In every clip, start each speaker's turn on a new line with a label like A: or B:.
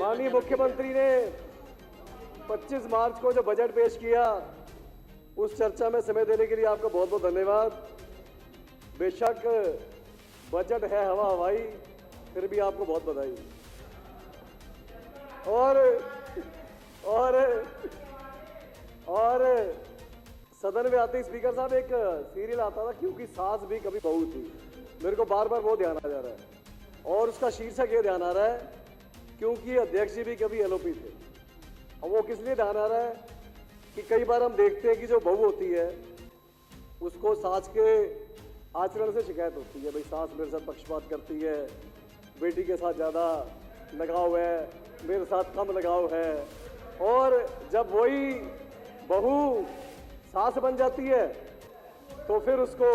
A: माननीय मुख्यमंत्री ने 25 मार्च को जो बजट पेश किया, उस चर्चा में समय देने के लिए आपका बहुत बहुत धन्यवाद। बेशक बजट है हवा हवाई, फिर भी आपको बहुत बधाई। और सदन में आते ही स्पीकर साहब एक सीरियल आता था, क्योंकि सास भी कभी बहू थी। मेरे को बार बार वो ध्यान आ जा रहा है, और उसका शीर्षक ये ध्यान आ रहा है, क्योंकि अध्यक्ष जी भी कभी एलओपी थे। और वो किस लिए ध्यान आ रहा है कि कई बार हम देखते हैं कि जो बहू होती है उसको सास के आचरण से शिकायत होती है, भाई सास मेरे साथ पक्षपात करती है, बेटी के साथ ज़्यादा लगाव है, मेरे साथ कम लगाव है। और जब वही बहू सास बन जाती है तो फिर उसको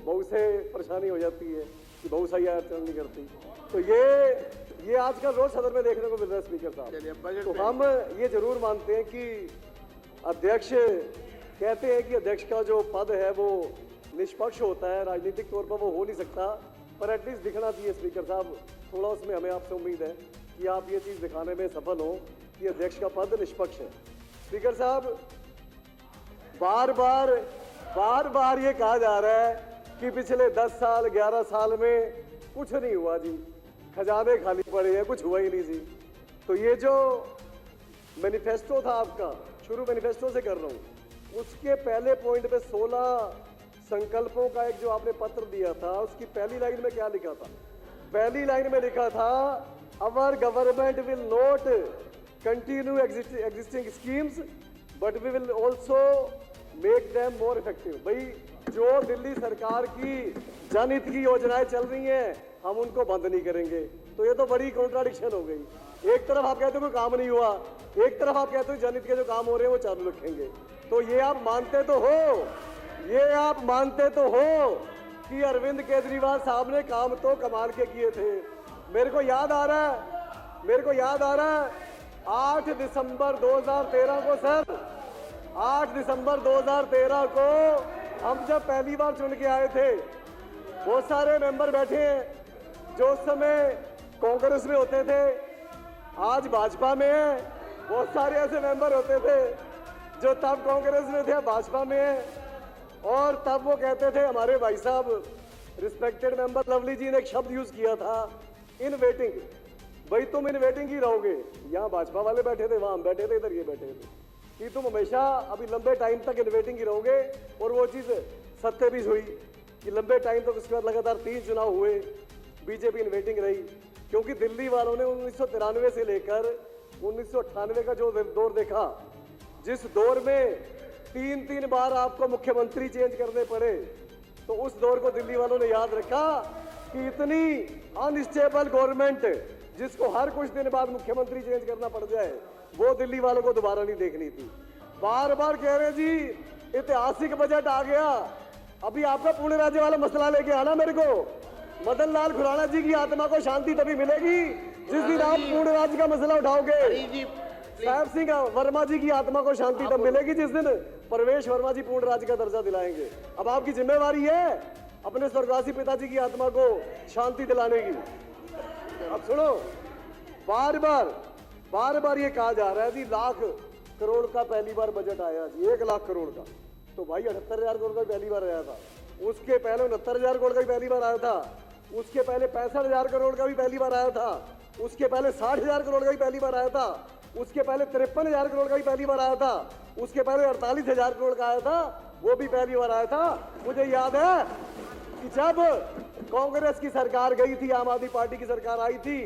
A: बहू से परेशानी हो जाती है कि बहू सही आचरण नहीं करती। तो ये आजकल रोज सदन में देखने को मिल रहा है स्पीकर साहब। तो हम ये जरूर मानते हैं कि अध्यक्ष, कहते हैं कि अध्यक्ष का जो पद है वो निष्पक्ष होता है, राजनीतिक तौर पर वो हो नहीं सकता, पर एटलीस्ट दिखना चाहिए स्पीकर साहब। थोड़ा उसमें हमें आपसे उम्मीद है कि आप ये चीज़ दिखाने में सफल हो कि अध्यक्ष का पद निष्पक्ष है। स्पीकर साहब, बार बार ये कहा जा रहा है कि पिछले 10 साल 11 साल में कुछ नहीं हुआ जी, खजाने खाली पड़े हैं, कुछ हुआ ही नहीं जी। तो ये जो मैनिफेस्टो था आपका, शुरू मैनिफेस्टो से कर रहा हूँ, उसके पहले पॉइंट पे 16 संकल्पों का एक जो आपने पत्र दिया था, उसकी पहली लाइन में क्या लिखा था? पहली लाइन में लिखा था, our government will not continue existing schemes but we will also make them more effective. भाई जो दिल्ली सरकार की जनहित की योजनाएं चल रही हैं, हम उनको बंद नहीं करेंगे। तो ये तो बड़ी कॉन्ट्राडिक्शन हो गई। एक तरफ आप कहते हो कोई काम नहीं हुआ, एक तरफ आप कहते हो जनहित के जो काम हो रहे हैं वो चालू रखेंगे। तो ये आप मानते तो हो कि अरविंद केजरीवाल साहब ने काम तो कमाल के किए थे। मेरे को याद आ रहा है 8 दिसंबर 2013 को सर, 8 दिसंबर 2013 को हम जब पहली बार चुन के आए थे, बहुत सारे मेंबर बैठे हैं जो उस समय कांग्रेस में होते थे, आज भाजपा में है। बहुत सारे ऐसे मेंबर होते थे जो तब कांग्रेस में थे, भाजपा में है। और तब वो कहते थे, हमारे भाई साहब रिस्पेक्टेड मेंबर लवली जी ने एक शब्द यूज किया था, इन वेटिंग। भाई तुम इन वेटिंग ही रहोगे। यहाँ भाजपा वाले बैठे थे, वहां हम बैठे थे, इधर ये बैठे थे, कि तुम हमेशा अभी लंबे टाइम तक इन वेटिंग ही रहोगे। और वो चीज सत्य भी हुई कि लंबे टाइम तक उसके बाद लगातार 3 चुनाव हुए, बीजेपी इन वेटिंग रही। क्योंकि दिल्ली वालों ने 1993 से लेकर 1998 का जो दौर देखा, जिस दौर में 3 बार आपको मुख्यमंत्री चेंज करने पड़े, तो उस दौर को दिल्ली वालों ने याद रखा कि इतनी अनस्टेबल गवर्नमेंट जिसको हर कुछ दिन बाद मुख्यमंत्री चेंज करना पड़ जाए, वो दिल्ली वालों को दोबारा नहीं देखनी थी। बार बार कह रहे जी ऐतिहासिक बजट आ गया। अभी आपका पुणे राज्य वाला मसला लेके आना मेरे को। मदन लाल खुराना जी की आत्मा को शांति तभी मिलेगी जिस दिन आप पुणे राज्य का मसला उठाओगे। साहब सिंह वर्मा जी की आत्मा को शांति तब मिलेगी जिस दिन परवेश वर्मा जी पूर्ण राज्य का दर्जा दिलाएंगे। अब आपकी जिम्मेवारी है अपने स्वर्गवासी पिताजी की आत्मा को शांति दिलाने की। अब सुनो, बार बार ये कहा जा रहा है जी लाख करोड़ का पहली बार बजट आया जी, 1 लाख करोड़ का। तो भाई 78,000 करोड़ का पहली बार आया था, उसके पहले 69,000 करोड़ का भी पहली बार आया था, उसके पहले 65,000 करोड़ का भी पहली बार आया था, उसके पहले 60,000 करोड़ का भी पहली बार आया था, उसके पहले 53,000 करोड़ का भी पहली बार आया था, उसके पहले 48,000 करोड़ का आया था, वो भी पहली बार आया था। मुझे याद है कि जब कांग्रेस की सरकार गई थी, आम आदमी पार्टी की सरकार आई थी,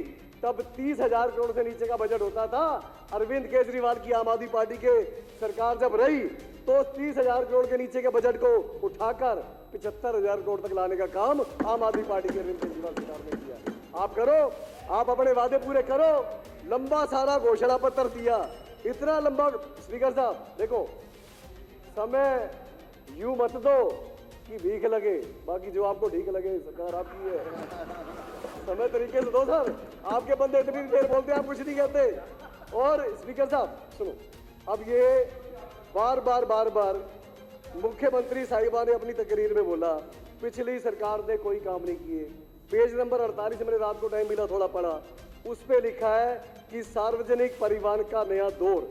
A: तब 30,000 करोड़ से नीचे का बजट होता था। अरविंद केजरीवाल की आम आदमी पार्टी के सरकार जब रही तो 30,000 करोड़ के नीचे के बजट को उठाकर 75,000 करोड़ तक लाने का काम आम आदमी पार्टी के अरविंद केजरीवाल सरकार ने किया। आप करो, आप अपने वादे पूरे करो। लंबा सारा घोषणा पत्र दिया, इतना लंबा। स्पीकर साहब देखो, समय यूं मत दो कि भीख लगे, बाकी जो आपको ठीक लगे सरकार आपकी है। समय तरीके से दो सर, आपके बंदे इतनी देर बोलते हैं, आप कुछ नहीं कहते। और स्पीकर साहब सुनो, अब ये बार बार मुख्यमंत्री साहिबा ने अपनी तकरीर में बोला पिछली सरकार ने कोई काम नहीं किए। पेज नंबर 48 मैंने रात को टाइम मिला, थोड़ा पढ़ा। उस पे लिखा है कि सार्वजनिक परिवहन का नया दौर।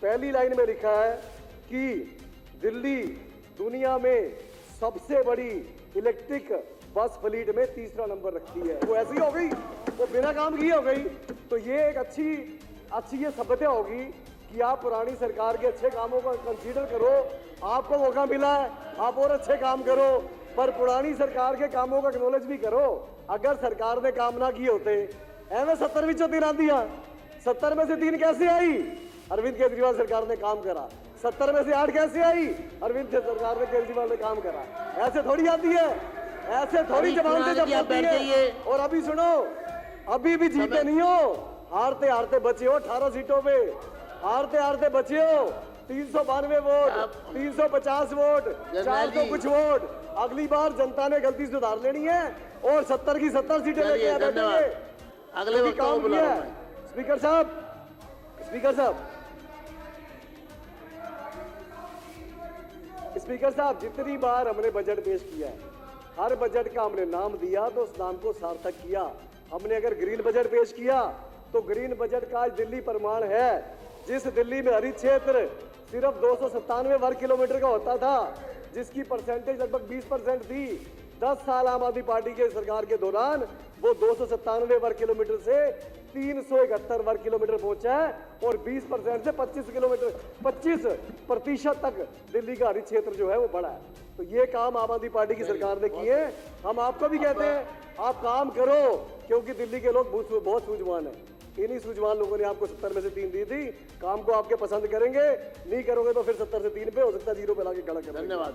A: पहली लाइन में लिखा है कि दिल्ली दुनिया में सबसे बड़ी इलेक्ट्रिक बस फ्लीट में तीसरा नंबर रखती है। वो ऐसी हो गई, वो बिना काम किए हो गई। तो ये एक अच्छी ये सभ्यता होगी कि आप पुरानी सरकार के अच्छे कामों को कंसीडर करो। आपको मौका मिला है, आप और अच्छे काम करो, पर पुरानी सरकार के कामों का एक्नॉलेज भी करो। अगर सरकार ने काम ना किए होते, एवं 70 विचों 3 आंदियां, 70 में से 3 कैसे आई? अरविंद केजरीवाल सरकार ने काम करा। 70 में से 8 कैसे आई? अरविंद सरकार ने केजरीवाल ने काम करा। ऐसे थोड़ी आती है, ऐसे थोड़ी जमानतें जब आती है। और अभी सुनो, अभी भी जीते नहीं हो, हारते हारते बचे हो 18 सीटों पे, हारते हारते बचे हो 392 वोट, 350 वोट, 400 कुछ वोट। अगली बार जनता ने गलती सुधार लेनी है और 70 की 70 सीटें लेके आ बैठेंगे।
B: अगले वक्त
A: काम किया है। स्पीकर साहब, स्पीकर साहब, जितनी बार हमने बजट पेश किया है, हर बजट का हमने नाम दिया तो उस नाम को सार्थक किया। हमने अगर ग्रीन बजट पेश किया तो ग्रीन बजट का आज दिल्ली प्रमाण है। जिस दिल्ली में हरित क्षेत्र सिर्फ 297 वर्ग किलोमीटर का होता था, जिसकी परसेंटेज लगभग 20% थी, 10 साल आम आदमी पार्टी के सरकार के दौरान वो 297 वर्ग किलोमीटर से 371 वर्ग किलोमीटर पहुंचा है और 20% से 25% तक दिल्ली का हरित क्षेत्र जो है वो बढ़ा है। तो ये काम आम आदमी पार्टी की सरकार ने किए। हम आपको भी कहते हैं आप काम करो, क्योंकि दिल्ली के लोग बहुत सूझवान है। इन्हीं सूझवान लोगों ने आपको 70 में से 3 दी थी। काम को आपके पसंद करेंगे, नहीं करोगे तो फिर 70 से 3 पे हो सकता है 0 पे लाके खड़ा करेंगे।
B: धन्यवाद।